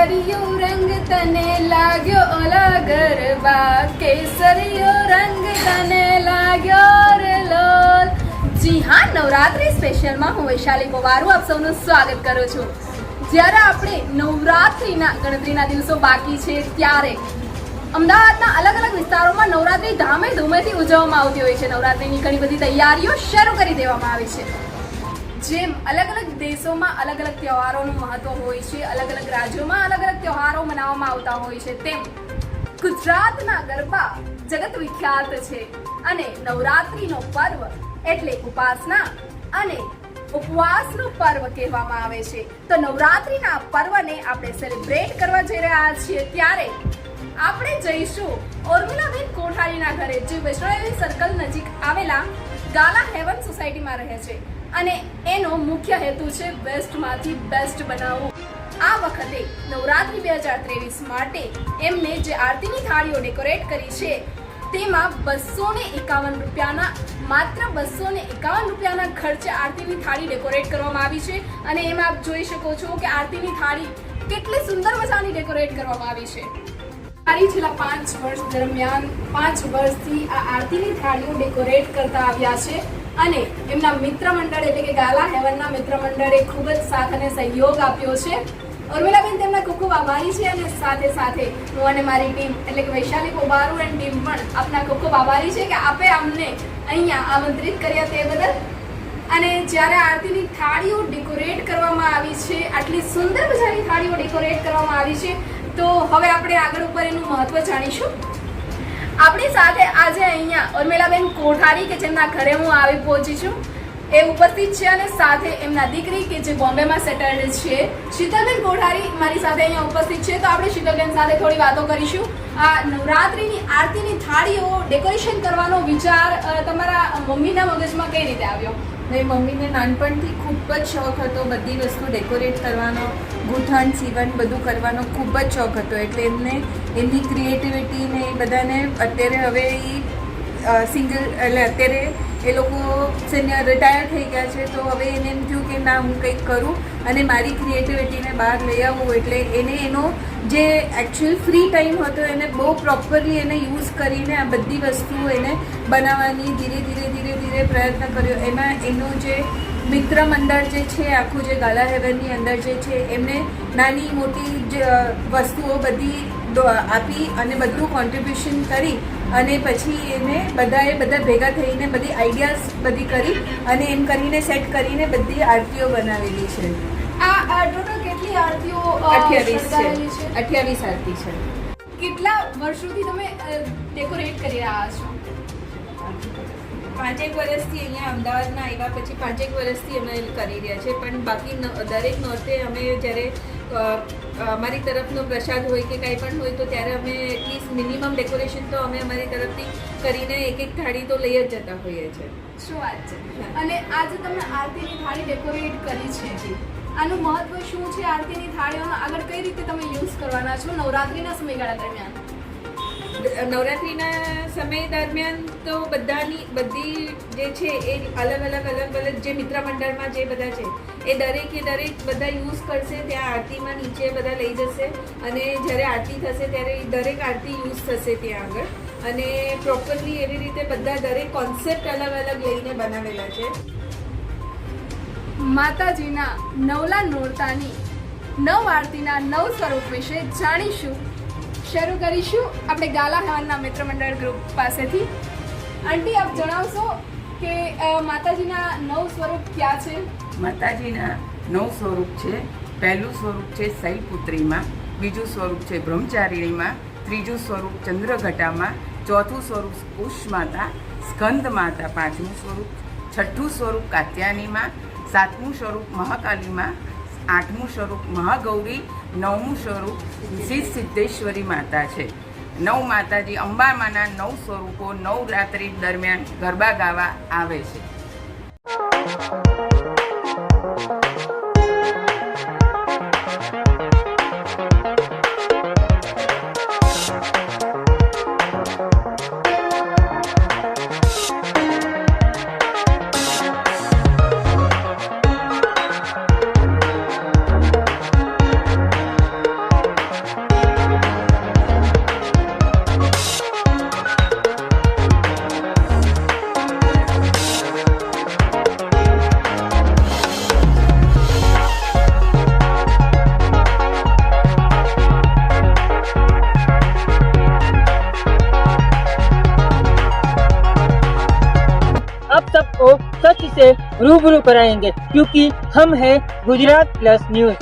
કેસરિયો રંગ તને લાગ્યો ઓલા ગરબા, કેસરિયો રંગ તને લાગ્યો રે લોલ. જી હા, નવરાત્રી સ્પેશિયલમાં હું વૈશાલી પવારું આપ સૌનું સ્વાગત કરું છું. જ્યારે આપણે નવરાત્રીના ગણતરીના દિવસો બાકી છે ત્યારે અમદાવાદના અલગ અલગ વિસ્તારોમાં નવરાત્રી ધામે ધૂમેથી ઉજવવામાં આવતી હોય છે. નવરાત્રીની ઘણી બધી તૈયારીઓ શરૂ કરી દેવામાં આવી છે. જેમ અલગ અલગ દેશોમાં અલગ અલગ તહેવારોનું મહત્વ હોય છે, અલગ અલગ રાજ્યોમાં અલગ અલગ તહેવારો મનાવવામાં આવતા હોય છે, તેમ ગુજરાતના ગરબા જગત વિખ્યાત છે અને નવરાત્રીનો પર્વ એટલે ઉપાસના અને ઉપવાસનું પર્વ કહેવામાં આવે છે. તો નવરાત્રીના પર્વને આપણે સેલિબ્રેટ કરવા જઈ રહ્યા છીએ ત્યારે આપણે જઈશું ઉર્મિલાબેન કોઠારીના ઘરે, જે વૈષ્ણોદેવી સર્કલ નજીક આવેલા ગાલા હેવન સોસાયટીમાં રહે છે અને એનો મુખ્ય હેતુ છે વેસ્ટમાંથી બેસ્ટ બનાવવું. આ વખતે નવરાત્રી 2023 માટે એમને જે આરતીની થાળીઓ ડેકોરેટ કરી છે તેમાં 251 રૂપિયાના માત્ર 251 રૂપિયાના ખર્ચે આરતીની થાળી ડેકોરેટ કરવામાં આવી છે અને એમાં આપ જોઈ શકો છો કે આરતીની થાળી કેટલી સુંદર મજાની ડેકોરેટ કરવામાં આવી છે. છેલ્લા 5 વર્ષ દરમિયાન 5 વર્ષથી આ આરતીની થાળીઓ ડેકોરેટ કરતા આવ્યા છે અને એમના મિત્ર મંડળ એટલે કે ગાલા હેવનના મિત્ર મંડળે ખૂબ જ સાથ અને સહયોગ આપ્યો છે. ઉર્મિલાબેન તેમના ખૂબ ખૂબ આભારી છે અને સાથે સાથે હું અને મારી ટીમ એટલે કે વૈશાલી પોબારુ એન્ડ ટીમ પણ આપના ખૂબ ખૂબ આભારી છે કે આપે અમને અહીંયા આમંત્રિત કર્યા તે બદલ. અને જ્યારે આરતીની થાળીઓ ડેકોરેટ કરવામાં આવી છે, આટલી સુંદર મજાની થાળીઓ ડેકોરેટ કરવામાં આવી છે, તો હવે આપણે આગળ ઉપર એનું મહત્વ જાણીશું. આપણી સાથે આજે અહીંયા ઉર્મિલાબેન કોઠારી કે જેમના ઘરે હું આવી પહોંચી છું એ ઉપસ્થિત છે અને સાથે એમના દીકરી કે જે બોમ્બેમાં સેટલડ છે શીતલબેન કોઠારી મારી સાથે અહીંયા ઉપસ્થિત છે. તો આપણે શીતલબેન સાથે થોડી વાતો કરીશું. આ નવરાત્રીની આરતીની થાળીઓ ડેકોરેશન કરવાનો વિચાર તમારા મમ્મીના મગજમાં કઈ રીતે આવ્યો? મેં મમ્મીને નાનપણથી ખૂબ જ શોખ હતો, બધી વસ્તુ ડેકોરેટ કરવાનો, ગૂંથણ સીવણ બધું કરવાનો ખૂબ જ શોખ હતો. એટલે એમને એમની ક્રિએટિવિટીને એ બધાને અત્યારે હવે સિંગલ એટલે અત્યારે એ લોકો સિનિયર રિટાયર થઈ ગયા છે, તો હવે એને એમ થયું કે ના હું કંઈક કરું અને મારી ક્રિએટિવિટીને બહાર લઈ આવું. એટલે એને એનો જે એકચ્યુઅલ ફ્રી ટાઈમ હતો એને બહુ પ્રોપરલી એને યુઝ કરીને આ બધી વસ્તુઓ એને બનાવવાની ધીરે ધીરે પ્રયત્ન કર્યો. એમાં એનું જે મિત્ર મંડળ જે છે આખું જે ગાલા હેવનની અંદર જે છે એમને નાની મોટી વસ્તુઓ બધી આપી અને બધું કોન્ટ્રીબ્યુશન કરી અને પછી એને બધા ભેગા થઈને બધી આઈડિયાઝ બધી કરી અને એમ કરીને સેટ કરીને બધી આરતીઓ બનાવેલી છે. આ ટોટલ કેટલી આરતીઓ? 28 આરતી છે. કેટલા વર્ષોથી તમે ડેકોરેટ કરી રહ્યા છો? 5 વર્ષથી અહીંયા અમદાવાદમાં આવ્યા પછી 5 વર્ષથી અમે કરી રહ્યા છે. પણ બાકી દરેક નોરતે અમે જ્યારે અમારી તરફનો પ્રસાદ હોય કે કાંઈ પણ હોય તો ત્યારે અમે એટલીસ્ટ મિનિમમ ડેકોરેશન તો અમે અમારી તરફથી કરીને એક થાળી તો લઈ જ જતા હોઈએ છીએ. શું વાત છે! અને આજે તમે આરતીની થાળી ડેકોરેટ કરી છે, આનું મહત્વ શું છે? આરતીની થાળીઓનો આગળ કઈ રીતે તમે યુઝ કરવાના છો નવરાત્રીના સમયગાળા દરમિયાન? નવરાત્રિના સમય દરમિયાન તો બધી જે છે એ અલગ અલગ જે મિત્ર મંડળમાં જે બધા છે એ દરેક બધા યુઝ કરશે. ત્યાં આરતીમાં નીચે બધા લઈ જશે અને જ્યારે આરતી થશે ત્યારે દરેક આરતી યુઝ થશે ત્યાં આગળ અને પ્રોપરલી એવી રીતે બધા દરેક કોન્સેપ્ટ અલગ લઈને બનાવેલા છે. માતાજીના નવલા નોરતાની નવ આરતીના નવ સ્વરૂપ વિશે જાણીશું. શરૂ કરીશું આપણે ગાલા હેવનના મિત્ર મંડળ ગ્રુપ પાસેથી. આંટી, આપ જણાવશો કે માતાજીના નવ સ્વરૂપ ક્યાં છે? માતાજીના 9 સ્વરૂપ છે. પહેલું સ્વરૂપ છે શૈલપુત્રીમાં, બીજું સ્વરૂપ છે બ્રહ્મચારિણીમાં, ત્રીજું સ્વરૂપ ચંદ્રઘટામાં, ચોથું સ્વરૂપ કુશમાતા, સ્કંદ માતા 5મું સ્વરૂપ, છઠ્ઠું સ્વરૂપ કાત્યાયનીમાં, 7મું સ્વરૂપ મહાકાલીમાં, 8મું સ્વરૂપ મહાગૌરી, 9મું સ્વરૂપ સિદ્ધેશ્વરી માતા છે. 9 માતાજી અંબામાના 9 સ્વરૂપો નવરાત્રિ દરમિયાન ગરબા ગાવા આવે છે. आपको सच से रूबरू कराएंगे, क्योंकि हम हैं गुजरात प्लस न्यूज।